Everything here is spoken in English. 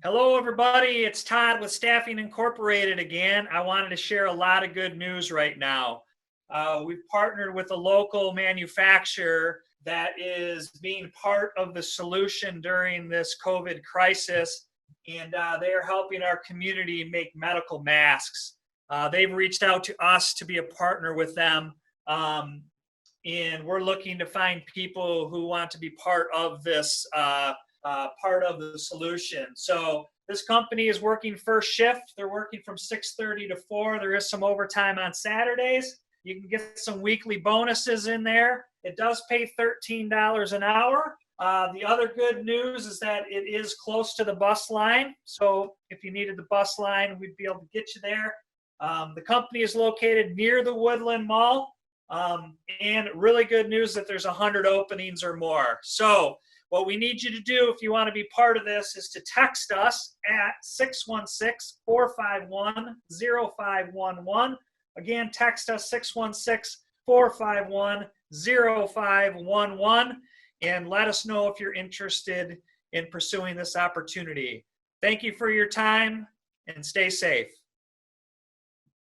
Hello, everybody. It's Todd with Staffing Incorporated again. I wanted to share a lot of good news right now. We've partnered with a local manufacturer that is being part of the solution during this COVID crisis, and they are helping our community make medical masks. They've reached out to us to be a partner with them, and we're looking to find people who want to be part of this. Part of the solution. So this company is working first shift. They're working from 6:30 to 4. There is some overtime on Saturdays. You can get some weekly bonuses in there. It does pay $13 an hour. The other good news is that it is close to the bus line. So if you needed the bus line, we'd be able to get you there. The company is located near the Woodland Mall. And really good news that there's 100 openings or more. So what we need you to do if you want to be part of this is to text us at 616-451-0511. Again, text us 616-451-0511 and let us know if you're interested in pursuing this opportunity. Thank you for your time and stay safe.